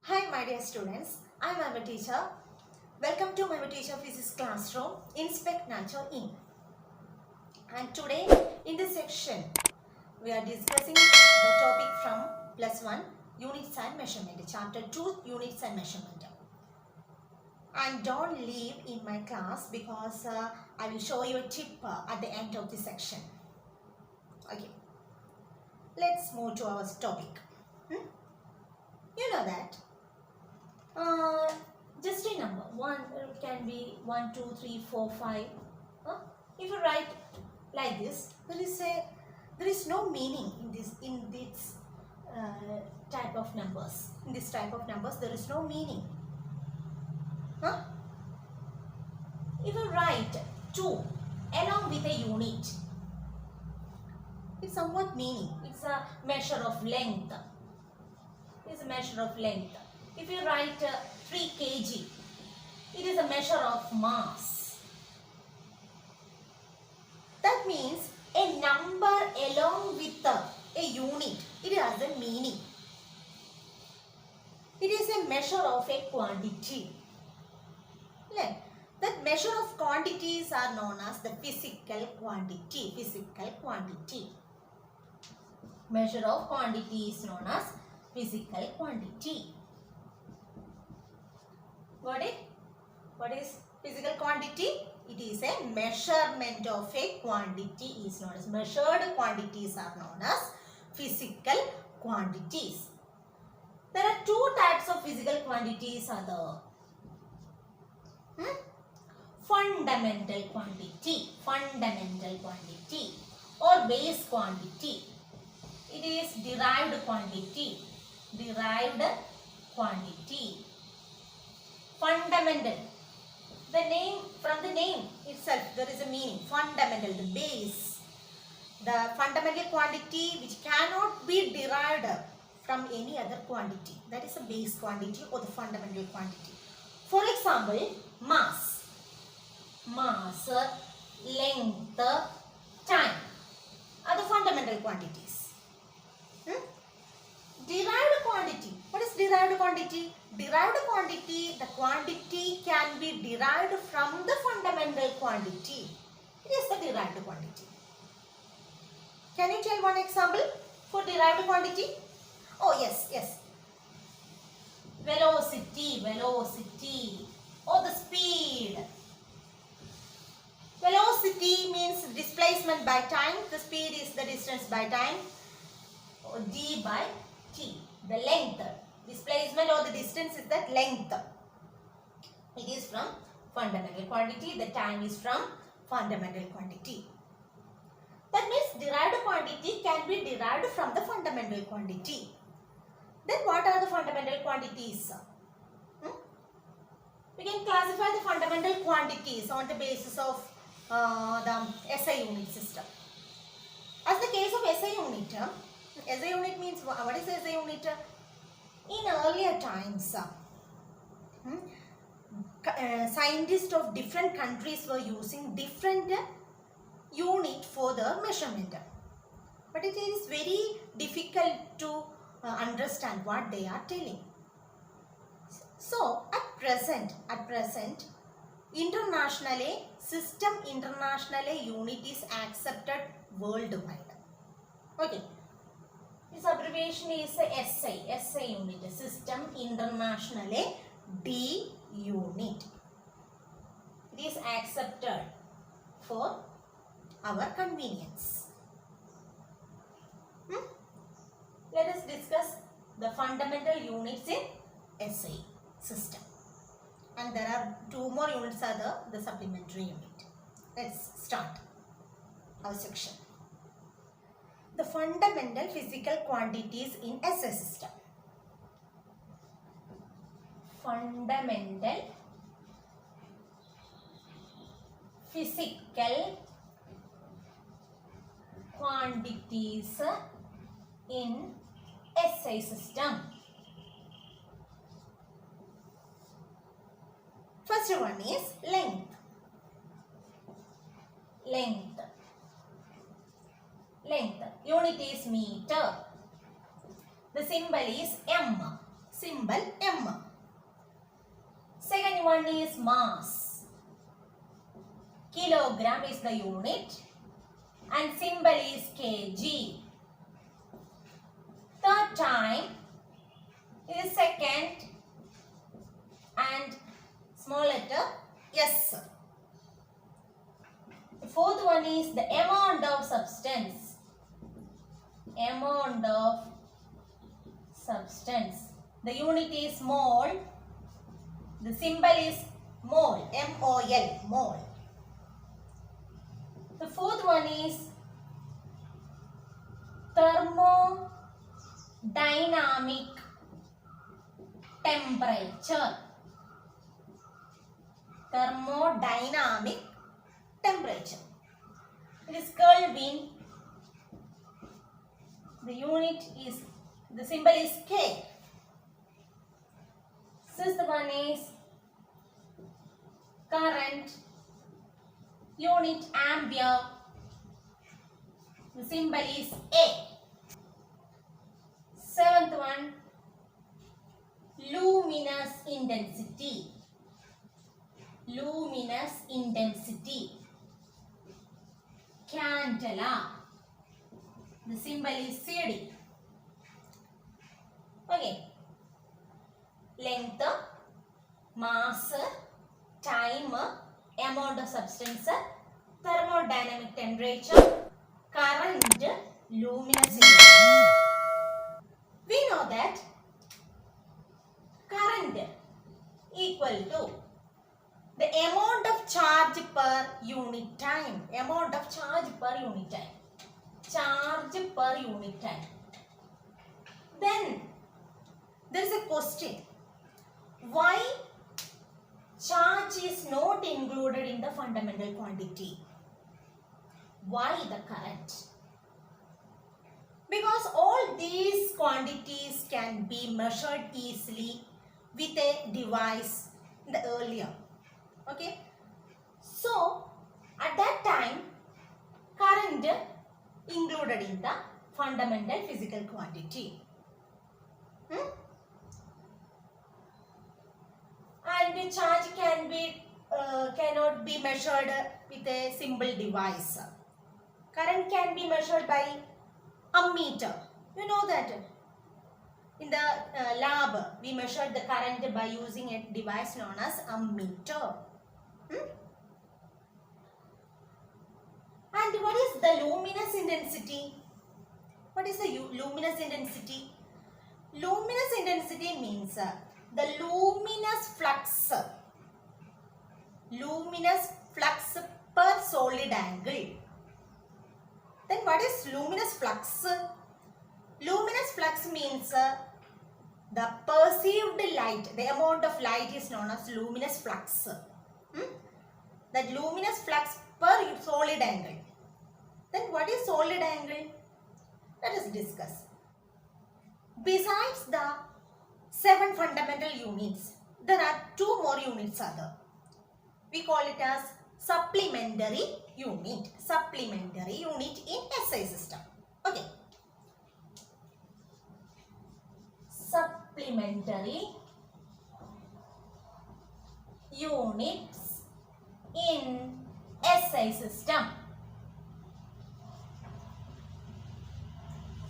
Hi my dear students, I am a teacher. Welcome to my teacher physics classroom, Inspect Nature In. And today in this section we are discussing the topic from plus 1 units and measurement, chapter 2 units and measurement. And don't leave in my class because I will show you a tip at the end of this section. Okay, let's move to our topic. You know that just a number. One can be 1, 2, 3, 4, 5. If you write like this, there is no meaning in this type of numbers. In this type of numbers, there is no meaning. If you write 2 along with a unit, it's somewhat meaning. It's a measure of length. It's a measure of length. If you write 3 kg, it is a measure of mass. That means a number along with a unit, it has a meaning. It is a measure of a quantity. That measure of quantities are known as the physical quantity. Physical quantity. Measure of quantity is known as physical quantity. Got it? What is physical quantity? It is a measurement of a quantity is known as measured quantities are known as physical quantities. There are two types of physical quantities are there. Fundamental quantity or base quantity. It is derived quantity. Fundamental. From the name itself, there is a meaning. Fundamental, the base. The fundamental quantity which cannot be derived from any other quantity. That is a base quantity or the fundamental quantity. For example, mass, length, time are the fundamental quantities. Derived quantity. What is derived quantity? Derived quantity, the quantity can be derived from the fundamental quantity. It is the derived quantity. Can you tell one example for derived quantity? Oh yes. Velocity or the speed. Velocity means displacement by time. The speed is the distance by time. Or d by t. The length. Displacement or the distance is that length. It is from fundamental quantity. The time is from fundamental quantity. That means derived quantity can be derived from the fundamental quantity. Then what are the fundamental quantities? We can classify the fundamental quantities on the basis of the SI unit system. As the case of SI unit means what is SI unit? In earlier times, scientists of different countries were using different unit for the measurement. But it is very difficult to understand what they are telling. So at present, internationally unit is accepted worldwide. Okay. This abbreviation is SI unit, System Internationale D unit. It is accepted for our convenience. Let us discuss the fundamental units in SI system. And there are 2 more units are the supplementary unit. Let's start our section. The fundamental physical quantities in SI system. Fundamental physical quantities in SI system. First one is length. Unit is meter. The symbol is m. symbol M. Second one is mass. Kilogram is the unit and symbol is kg. Third time is second and small letter S. The fourth one is the amount of substance. Amount of substance. The unit is mole. The symbol is mole. M-O-L. Mole. The fourth one is thermodynamic temperature. Thermodynamic temperature. It is Kelvin. The unit is, the symbol is K. Sixth one is current. Unit ampere. The symbol is A. Seventh one, luminous intensity. Luminous intensity. Candela. The symbol is CD. Okay. Length, mass, time, amount of substance, thermodynamic temperature, current, luminous intensity. We know that current equal to the amount of charge per unit time. Amount of charge per unit time. Charge per unit time. Then there is a question. Why charge is not included in the fundamental quantity? Why the current? Because all these quantities can be measured easily with a device in the earlier. Okay. So, at that time, current included in the fundamental physical quantity. And the charge cannot be measured with a simple device. Current can be measured by ammeter. You know that in the lab we measured the current by using a device known as ammeter. And what is the luminous intensity? What is the luminous intensity? Luminous intensity means the luminous flux. Luminous flux per solid angle. Then what is luminous flux? Luminous flux means the perceived light. The amount of light is known as luminous flux. That luminous flux per solid angle. Then what is solid angle? Let us discuss. Besides the 7 fundamental units, there are 2 more units other. We call it as supplementary unit. Supplementary unit in SI system. Okay. Supplementary units in SI system.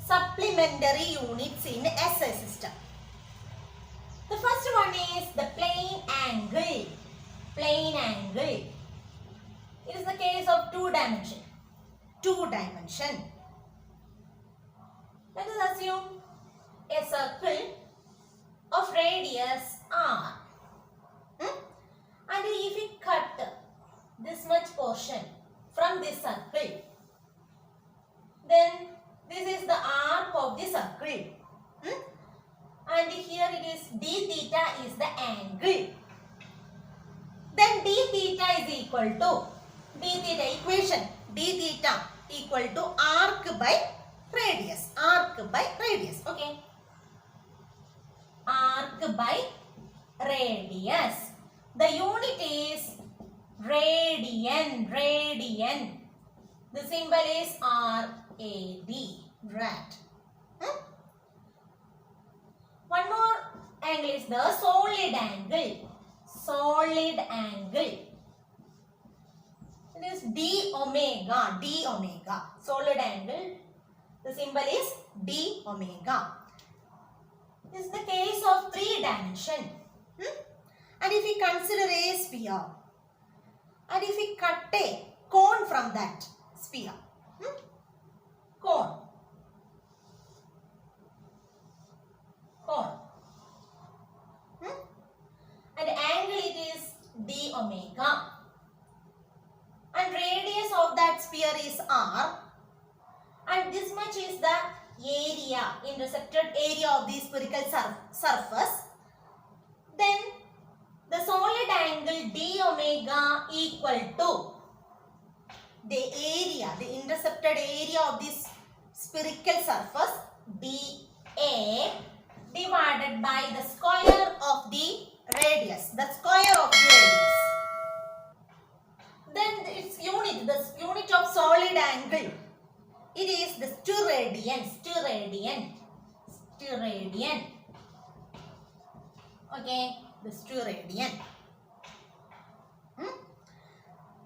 Supplementary units in SI system. The first one is the plane angle. Plane angle. It is the case of 2 dimension. 2 dimension. Let us assume a circle of radius r. And if we cut this much portion from this circle, then this is the arc of the circle. And here it is d theta is the angle. Then d theta is equal to d theta equation. D theta equal to arc by radius. Arc by radius. Okay. Arc by radius. The unit is radian. Radian. The symbol is RAD. Rad. One more angle is the solid angle. Solid angle. It is d omega. D omega. Solid angle. The symbol is d omega. This is the case of 3 dimension. And if we consider a sphere, and if we cut a cone from that sphere, cone, and angle it is d omega, and radius of that sphere is r, and this much is the area, intercepted area of the spherical surface, then the solid angle d omega equal to the area, the intercepted area of this spherical surface dA divided by the square of the radius, the square of the radius. Then its unit, the unit of solid angle, it is the steradian. Okay, the steradian.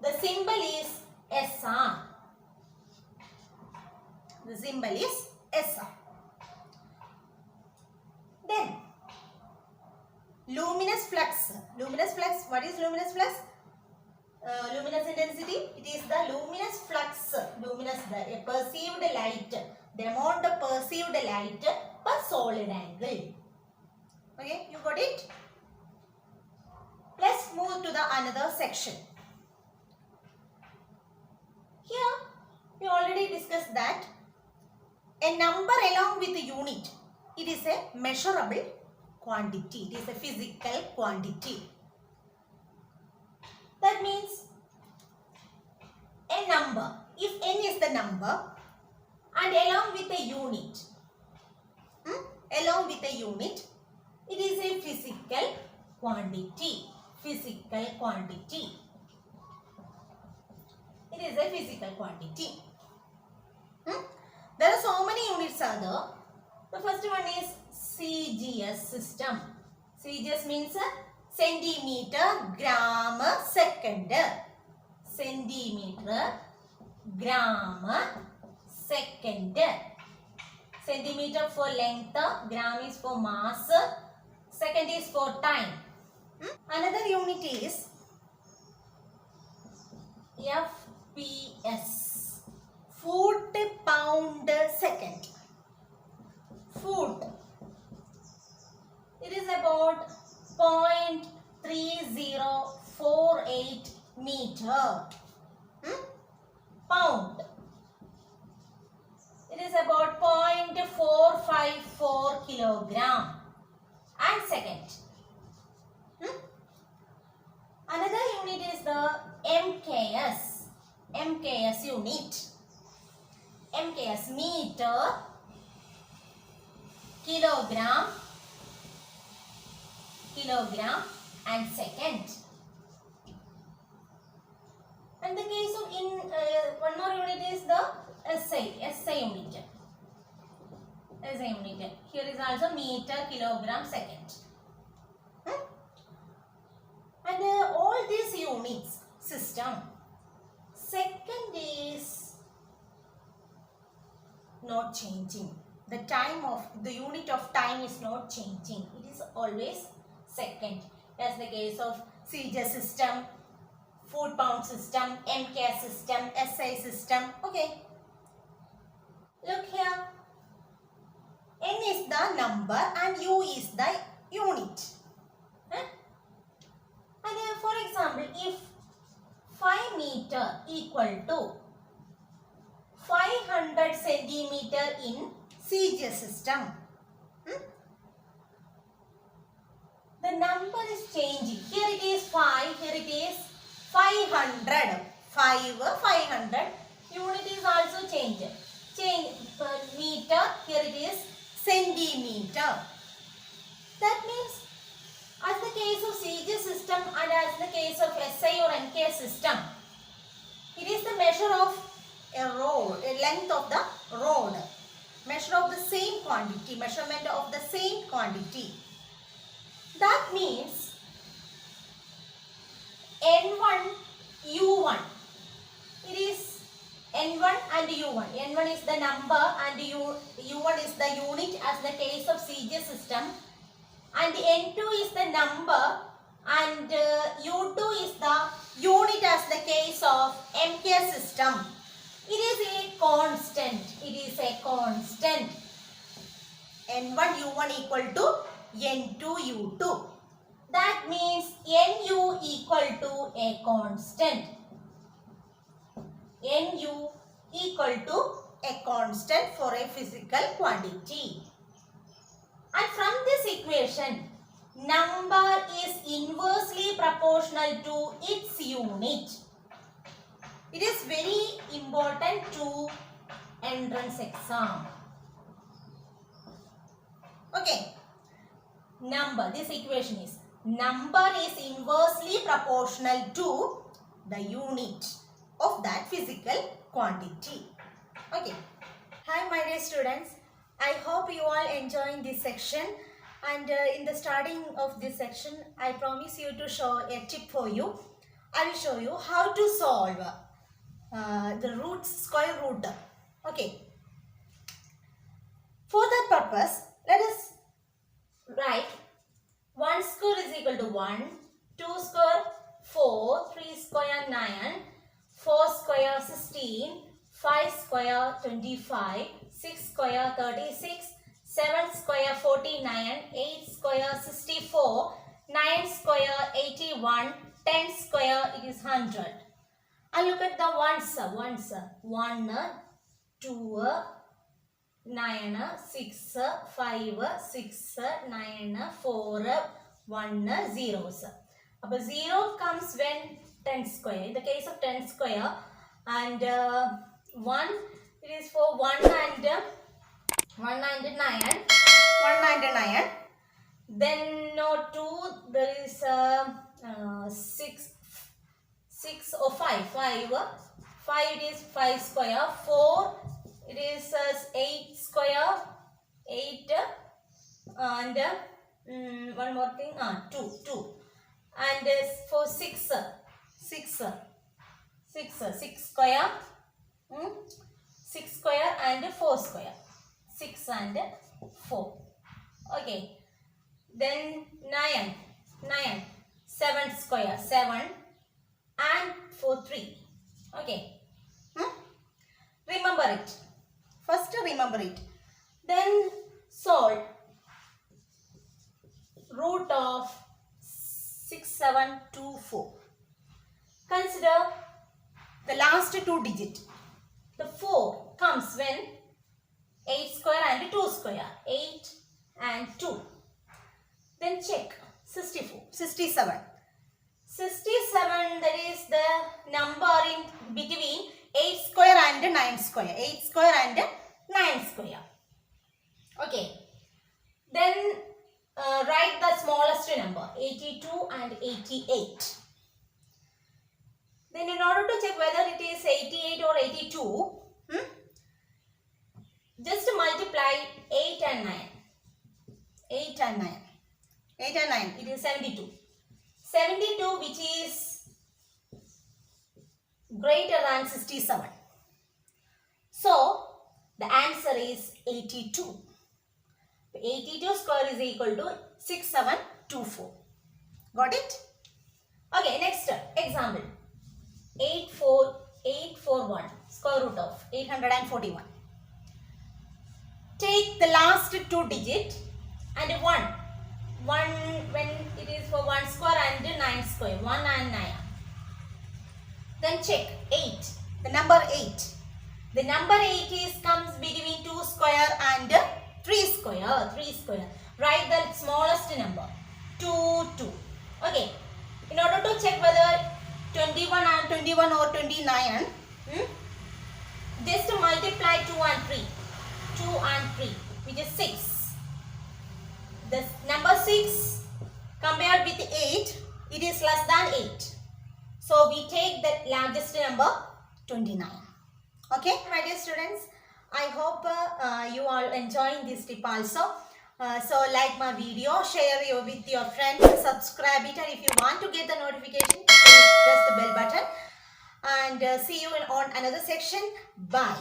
The symbol is SR. The symbol is SR. Then luminous flux. Luminous flux. What is luminous flux? Luminous intensity. It is the luminous flux. Luminous, the perceived light. The amount of perceived light per solid angle. Okay, you got it? Let's move to the another section. Here, we already discussed that a number along with a unit, it is a measurable quantity. It is a physical quantity. That means a number, if n is the number and along with a unit, it is a physical quantity. Physical quantity. It is a physical quantity. There are so many units are there. The first one is Cgs system. Cgs means centimeter, gram, second. Centimeter, gram, second. Centimeter for length, gram is for mass, second is for time. Another unit is FPS, foot pound second. Foot. It is about 0.3048 meter. Pound. It is about 0.454 kilogram. And second. Another unit is the MKS. MKS unit. MKS meter, kilogram, and second. And the case of one more unit is the SI unit. SI unit. Here is also meter, kilogram, second. And all these units system, second is not changing. The time of the unit of time is not changing. It is always second. That's the case of Cgs system, foot pound system, MK system, SI system. Okay. Look here. N is the number and U is the unit. And for example, if 5 meter equal to 500 centimeter in Cgs system, the number is changing. Here it is 5, here it is 500. 500. Unit is also changed. Change per meter, here it is centimeter. That means, as the case of Cgs system and as the case of SI or MK system, it is the measure of a road, a length of the road, measure of the same quantity, measurement of the same quantity. That means N1, U1. It is N1 and U1. N1 is the number and U1 is the unit as the case of Cgs system. And N2 is the number and U2 is the unit as the case of MK system. It is a constant. It is a constant. N1 U1 equal to N2 U2. That means Nu equal to a constant. Nu equal to a constant for a physical quantity. And from this equation, number is inversely proportional to its unit. It is very important to entrance exam. Okay. Number, this equation is number is inversely proportional to the unit of that physical quantity. Okay. Hi my dear students. I hope you all enjoying this section, and in the starting of this section I promise you to show a tip for you. I will show you how to solve the square root. Okay. For that purpose, let us write 1 square is equal to 1, 2 square 4, 3 square 9, 4 square 16, 5 square 25, 6 square 36, 7 square 49, 8 square 64, 9 square 81, 10 square it is 100. And look at the ones. 1, 2, 9, 6, 5, 6, 9, 4, 1, zeros. But 0 comes when 10 square. In the case of 10 square, and 1 it is for 199. Then no 2 there is 6 or 5. 5 it is 5 square. 4 it is 8 square. 8 and one more thing 2. And for 6 square. 6 square and 4 square. 6 and 4. Okay. Then 9. 7 square. 7 and 4 3. Okay. Remember it. First remember it. Then solve root of 6724. Consider the last 2 digits. The 4 comes when 8 square and 2 square. 8 and 2. Then check 67. 67, that is the number in between 8 square and 9 square. 8 square and 9 square. Okay. Then write the smallest number 82 and 88. Then in order to check whether it is 88 or 82, just multiply 8 and 9. 8 and 9. 8 and 9. It is 72. 72 which is greater than 67. So the answer is 82. 82 square is equal to 6724. Got it? Okay, next example. 841 square root of 841. Take the last 2 digits and 1 when it is for 1 square and 9 square. 1 and 9. Then check 8. The number 8. The number 8 is comes between 2 square and 3 square. 3 square. Write the smallest number. 2. Okay. In order to check whether 21 or 29, just multiply 2 and 3. 2 and 3, which is 6. The number 6 compared with 8, it is less than 8. So we take the largest number 29. Okay, my dear students, I hope you all enjoying this tip also. So like my video, share it with your friends, subscribe it, and if you want to get the notification, please press the bell button. And see you on another section. Bye.